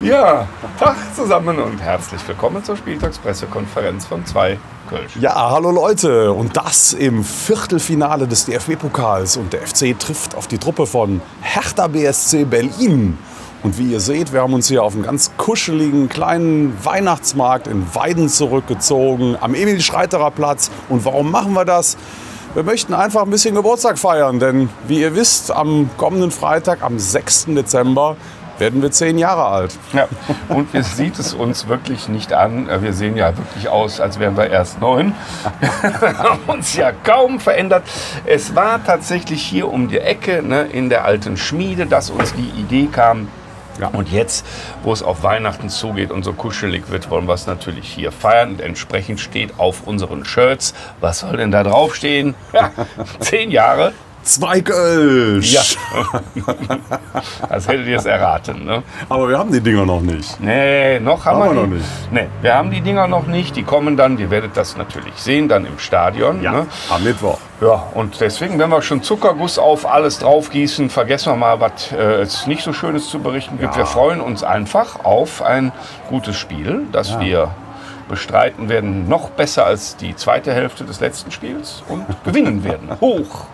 Ja, Tag zusammen und herzlich willkommen zur Spieltagspressekonferenz von 2 Kölsch. Ja, hallo Leute, und das im Viertelfinale des DFB-Pokals und der FC trifft auf die Truppe von Hertha BSC Berlin. Und wie ihr seht, wir haben uns hier auf einen ganz kuscheligen kleinen Weihnachtsmarkt in Weiden zurückgezogen, am Emil-Schreiterer-Platz. Und warum machen wir das? Wir möchten einfach ein bisschen Geburtstag feiern, denn wie ihr wisst, am kommenden Freitag, am 6. Dezember, werden wir 10 Jahre alt. Ja, und wir sieht es uns wirklich nicht an. Wir sehen ja wirklich aus, als wären wir erst 9. Wir haben uns ja kaum verändert. Es war tatsächlich hier um die Ecke, ne, in der alten Schmiede, dass uns die Idee kam. Ja. Und jetzt, wo es auf Weihnachten zugeht und so kuschelig wird, wollen wir es natürlich hier feiern. Und entsprechend steht auf unseren Shirts, was soll denn da draufstehen? Ja, 10 Jahre. 2 Kölsch! Ja, das hättet ihr es erraten. Ne? Aber wir haben die Dinger noch nicht. Nee, noch haben wir noch nicht. Nee, wir haben die Dinger noch nicht. Die kommen dann, ihr werdet das natürlich sehen, dann im Stadion. Ja, ne? Am Mittwoch. Ja, und deswegen, wenn wir schon Zuckerguss auf alles draufgießen, vergessen wir mal, was es nicht so Schönes zu berichten gibt. Ja. Wir freuen uns einfach auf ein gutes Spiel, das wir bestreiten werden, noch besser als die zweite Hälfte des letzten Spiels und gewinnen werden. Hoch!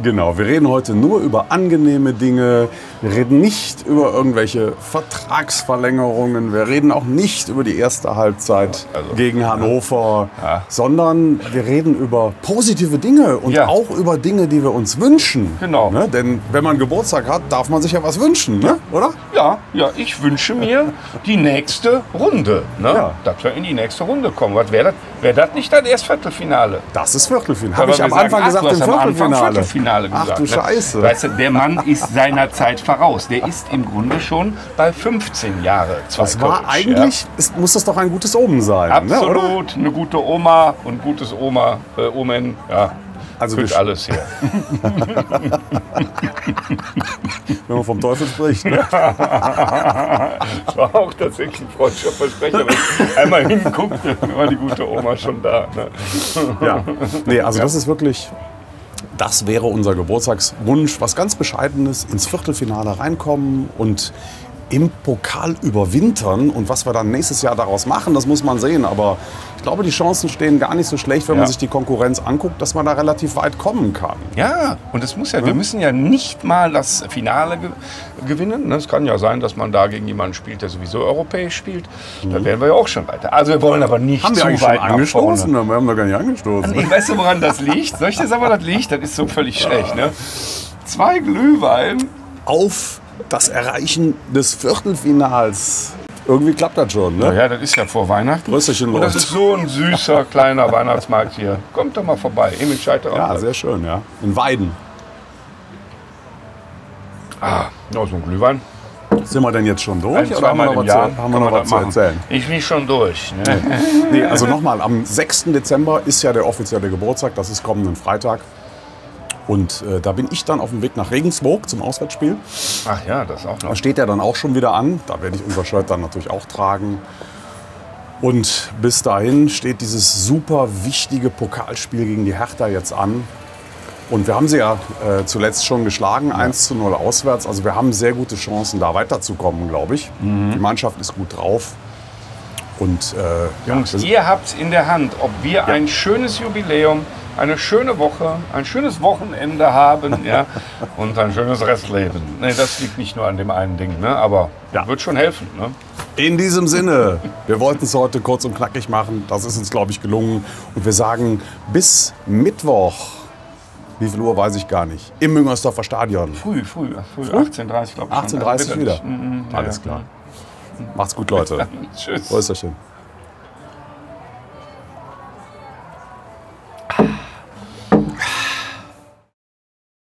Genau, wir reden heute nur über angenehme Dinge. Wir reden nicht über irgendwelche Vertragsverlängerungen. Wir reden auch nicht über die erste Halbzeit gegen Hannover, sondern wir reden über positive Dinge und auch über Dinge, die wir uns wünschen. Genau. Ne? Denn wenn man Geburtstag hat, darf man sich ja was wünschen, ne? Oder? Ja, ich wünsche mir die nächste Runde. Ne? Ja. Dass wir in die nächste Runde kommen. Was wäre das? Wäre das nicht dann erst Viertelfinale? Das ist Viertelfinale. Habe ich am Anfang gesagt, im Viertelfinale Ach du Scheiße. Weißt du, der Mann ist seiner Zeit voraus. Der ist im Grunde schon bei 15 Jahre. Das war eigentlich, muss das doch ein gutes Omen sein. Absolut, ne, eine gute Oma und gutes Omen, ja. Also führt alles her. Wenn man vom Teufel spricht. Ne? Das war auch tatsächlich ein freudscher Versprecher. Wenn ich einmal hinguckte, war die gute Oma schon da. Ne? Ja, nee, also das ist wirklich, das wäre unser Geburtstagswunsch. Was ganz Bescheidenes, ins Viertelfinale reinkommen und im Pokal überwintern. Und was wir dann nächstes Jahr daraus machen, das muss man sehen. Aber ich glaube, die Chancen stehen gar nicht so schlecht, wenn man sich die Konkurrenz anguckt, dass man da relativ weit kommen kann. Ja, und es muss wir müssen ja nicht mal das Finale gewinnen. Es kann ja sein, dass man da gegen jemanden spielt, der sowieso europäisch spielt. Da wären wir ja auch schon weiter. Also wir wollen aber nicht zu weit schon nach angestoßen? vorne. Wir haben doch gar nicht angestoßen. Ich weiß, woran das liegt. Soll ich dir sagen, woran das liegt? Das ist so völlig schlecht. Ne? 2 Glühwein. Auf das Erreichen des Viertelfinals. Irgendwie klappt das schon, ne? Ja, das ist ja vor Weihnachten. Rösterchen und das ist so ein süßer, kleiner Weihnachtsmarkt hier. Kommt doch mal vorbei. Emil Scheiter. Ja, sehr schön, ja. In Weiden. So ein Glühwein. Sind wir denn jetzt schon durch? Oder haben wir noch was zu erzählen? Ich bin schon durch. Ne? Nee, also nochmal, am 6. Dezember ist ja der offizielle Geburtstag. Das ist kommenden Freitag. Und da bin ich dann auf dem Weg nach Regensburg zum Auswärtsspiel. Ach ja, das auch noch. Da steht er dann auch schon wieder an. Da werde ich unser Shirt dann natürlich auch tragen. Und bis dahin steht dieses super wichtige Pokalspiel gegen die Hertha jetzt an. Und wir haben sie ja zuletzt schon geschlagen, 1:0 auswärts. Also wir haben sehr gute Chancen, da weiterzukommen, glaube ich. Die Mannschaft ist gut drauf. Und Jungs, ihr habt in der Hand, ob wir ein schönes Jubiläum, eine schöne Woche, ein schönes Wochenende haben und ein schönes Restleben. Nee, das liegt nicht nur an dem einen Ding, ne? Aber wird schon helfen. Ne? In diesem Sinne, wir wollten es heute kurz und knackig machen. Das ist uns, glaube ich, gelungen. Und wir sagen bis Mittwoch. Wie viel Uhr, weiß ich gar nicht. Im Müngersdorfer Stadion. Früh. 18:30, glaube ich. 18:30 wieder. Alles klar. Macht's gut, Leute. Tschüss. Prösterchen.